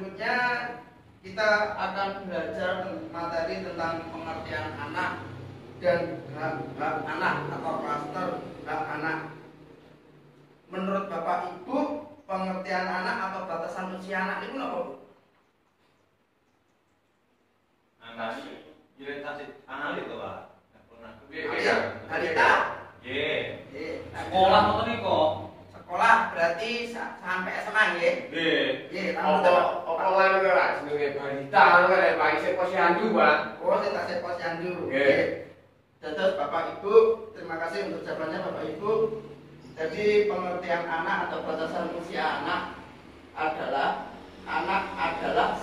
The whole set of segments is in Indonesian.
berikutnya kita akan belajar materi tentang pengertian anak dan hak anak atau klaster hak anak. Menurut Bapak Ibu, pengertian anak atau batasan usia anak itu apa, Bu? Anak anak itu, Pak. Balita. Sekolah ngoten niku. Sekolah berarti sampai SMA nggih. Nggih. Apa ngono kok Pak jenenge balita ngono kan Pak isih posyandu, Pak. Oh, saya tak posyandu. Nggih. Terus Bapak Ibu, terima kasih untuk jawabannya Bapak Ibu. Jadi pengertian anak atau batasan usia anak adalah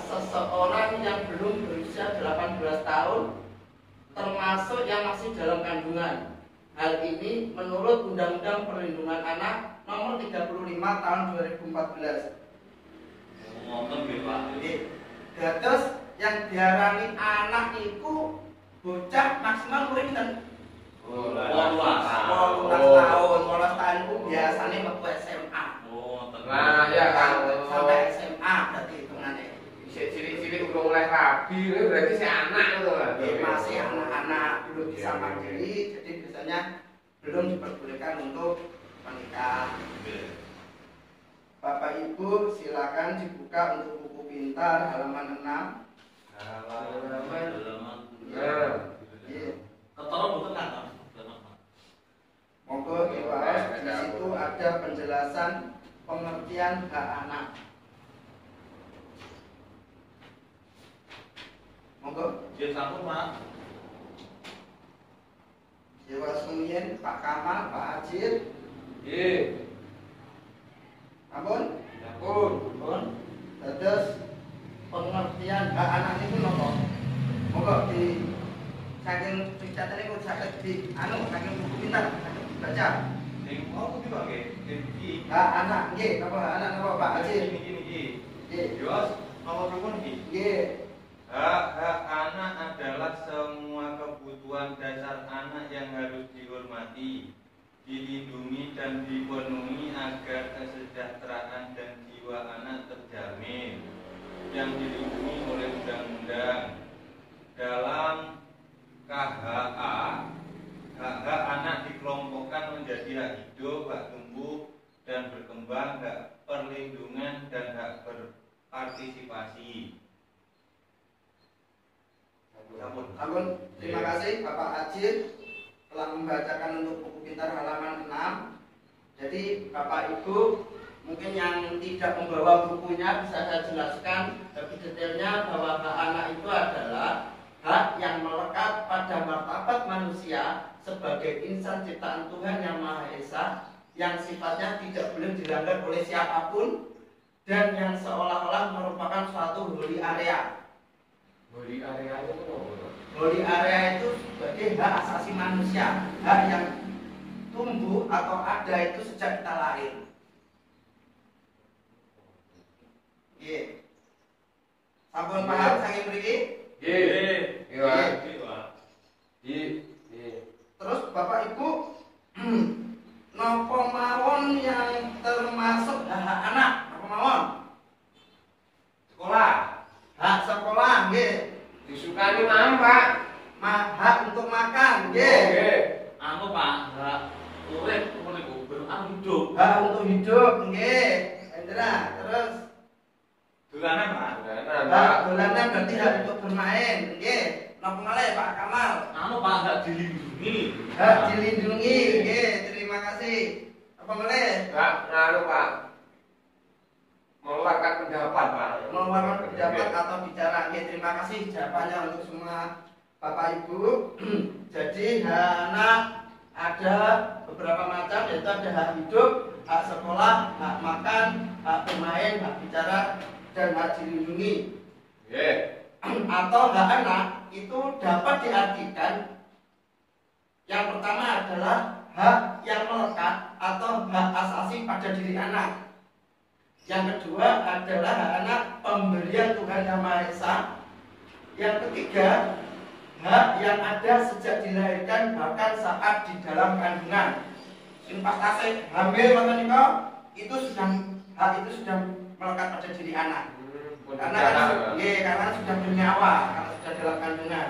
seseorang yang belum berusia 18 tahun termasuk yang masih dalam kandungan. Hal ini menurut Undang-Undang Perlindungan Anak Nomor 35 Tahun 2014. Ngoten nggih, Pak. Terus yang diarani anak itu bocah maksimal umur pinten? 18 12 tahun. 12 tahun itu biasanya metu SMA. Oh, Nah, ya kan. Sampai SMA berarti hitungannya. Isih cilik-cilik udah mulai rabi, berarti si anak itu kan. Masih anak-anak belum bisa mandiri, jadi biasanya belum diperbolehkan untuk menikah. Bapak Ibu silakan dibuka untuk buku pintar halaman 6. Halaman. Iya. Ketara mboten kan? Monggo dibahas. Di situ ada penjelasan pengertian hak anak. Monggo. Nggih sampun, Pak. Dewa Sumien, Pak Kamal, Pak Ajir. Nggih. Ampun. Ampun. Terus pengertian hak anak itu nopo? Monggo di saking dicatat niku saged di saking buku pintar baca. Sing mau iki Pak nggih. Iki. Hak anak nggih, napa hak anak napa Pak Ajir? Iki. Nggih. Yos, nomor pripun iki? Nggih. Hak anak adalah semua kebutuhan dasar anak yang harus dihormati, dilindungi dan dipenuhi agar kesejahteraan dan jiwa anak terjamin, yang dilindungi oleh undang-undang. Dalam KHA, hak anak dikelompokkan menjadi hak hidup, hak tumbuh dan berkembang, hak perlindungan dan hak berpartisipasi. Ampun, terima kasih Bapak Ajir telah membacakan untuk buku pintar halaman 6. Jadi Bapak Ibu mungkin yang tidak membawa bukunya bisa saya jelaskan lebih detailnya bahwa hak anak itu adalah hak yang melekat pada martabat manusia sebagai insan ciptaan Tuhan yang Maha Esa yang sifatnya tidak boleh dilanggar oleh siapapun dan yang seolah-olah merupakan suatu holy area. Holy area itu apa? Holy area itu sebagai hak asasi manusia, hak yang tumbuh atau ada itu sejak kita lahir. Nggih. Sampun paham saking mriki? Nggih. Iya. Nggih. Terus Bapak Ibu napa mawon yang termasuk hak anak? Napa mawon? Sekolah. Hak sekolah nggih. Disukani mam, Pak. Hak untuk makan nggih. Nggih. Anu Pak, hak urip niku berhak hidup. Hak untuk hidup nggih. Endra, terus Dolanan Pak. hak dolanan berarti hak untuk bermain nggih. Napa malih Pak Kamal? Anu Pak, hak dilindungi. Hak dilindungi nggih. Terima kasih. Apa malih? Pak, nganu Pak. Mengeluarkan pendapat, Pak. Mengeluarkan pendapat atau bicara. Nggih, terima kasih jawabannya untuk semua Bapak Ibu. Jadi hak anak ada beberapa macam, yaitu ada hak hidup, hak sekolah, hak makan, hak bermain, hak bicara, dan hak dilindungi. Nggih. Atau hak anak itu dapat diartikan yang pertama adalah hak yang melekat atau hak asasi pada diri anak. Yang kedua adalah hak anak pemberian Tuhan Yang Maha Esa. Yang ketiga, hak yang ada sejak dilahirkan bahkan saat di dalam kandungan. Sing pas hamil itu sudah hak itu sudah melekat pada diri anak. Karena karena sudah bernyawa, karena sudah dalam kandungan.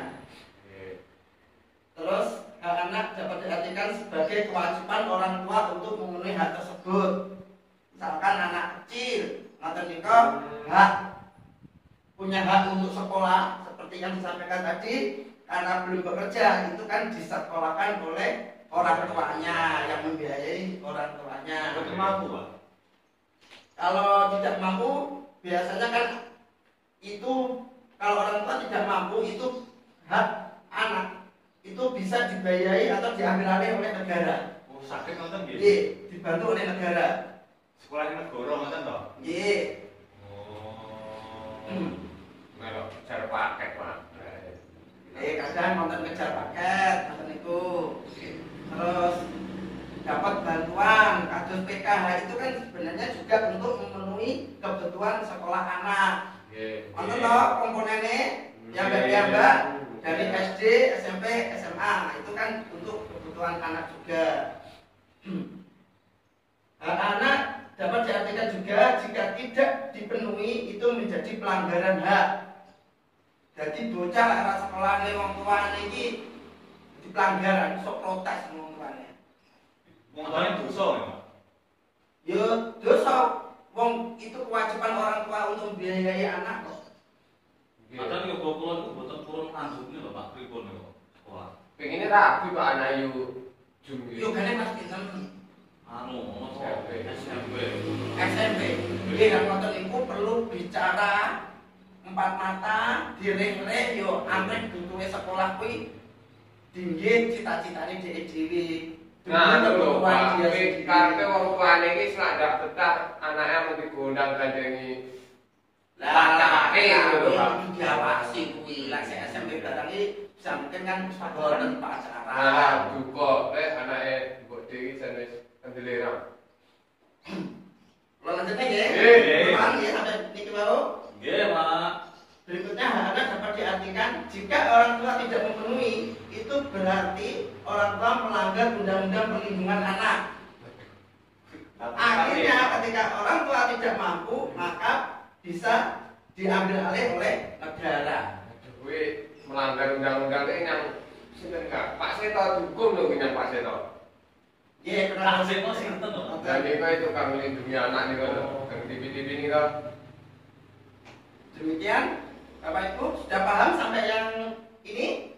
Terus hak anak dapat diartikan sebagai kewajiban orang tua untuk memenuhi hak tersebut. Misalkan anak kecil, punya hak untuk sekolah, seperti yang disampaikan tadi, karena belum bekerja itu kan disekolahkan oleh orang tuanya yang membiayai orang tuanya. Betul mampu, Pak. Kalau tidak mampu, biasanya kan itu kalau orang tua tidak mampu itu hak anak itu bisa dibiayai atau diambil alih oleh negara. Oh, sakit nonton gitu. Iya, dibantu oleh negara. Sekolah negara nonton toh? Iya. Oh. Melok kejar paket, Pak. Kadang nonton kejar paket, nonton itu. Terus dapat bantuan kasus PKH itu kan sebenarnya juga untuk memenuhi kebutuhan sekolah anak. Nonton toh komponennya yang mbak dari SD, SMP, SMA itu kan untuk kebutuhan anak juga. Hak anak dapat diartikan juga jika tidak dipenuhi itu menjadi pelanggaran hak. Jadi bocah arah sekolah nih wong tuane iki di pelanggaran, sok protes wong tuane. Wong tuane dosa ya, Pak. Ya dosa. Wong itu kewajiban orang tua untuk membiayai anak kok. Padahal yo kula itu boten purun lanjutne lho Pak, pripun lho sekolah. Pengine rapi Pak anak yu jumbi. Yo gane Mas pinten? Anu, ono SMP. SMP. Jadi yang ngoten niku perlu bicara empat mata, direng-reng yo amrih butuhe sekolah kuwi dinggih cita-citane dhewe. Nah, lho Pak, karepe wong tuane iki selak betah anake mung digondang gandengi. Lah, lho Pak. diawasi kuwi. Lah sik SMP barang iki bisa mungkin kan boten pacaran. Nah, duka lek anake mbok dhewe jan wis kendelera. Kalau lanjutnya nggih. Nggih. Paham nggih sampai niki wau? Nggih, Pak. Berikutnya hak anak dapat diartikan jika orang tua tidak memenuhi itu berarti orang tua melanggar undang-undang perlindungan anak. Akhirnya ketika orang tua tidak mampu maka bisa diambil alih oleh negara. Kuwi melanggar undang-undang iki nang sinten Kak? Pak Seto hukum lho nang Pak Seto. Nggih, Pak Seto sinten lho? Dan niku itu kang melindungi anak niku lho, kang TV-TV niku. Demikian Bapak Ibu sudah paham sampai yang ini?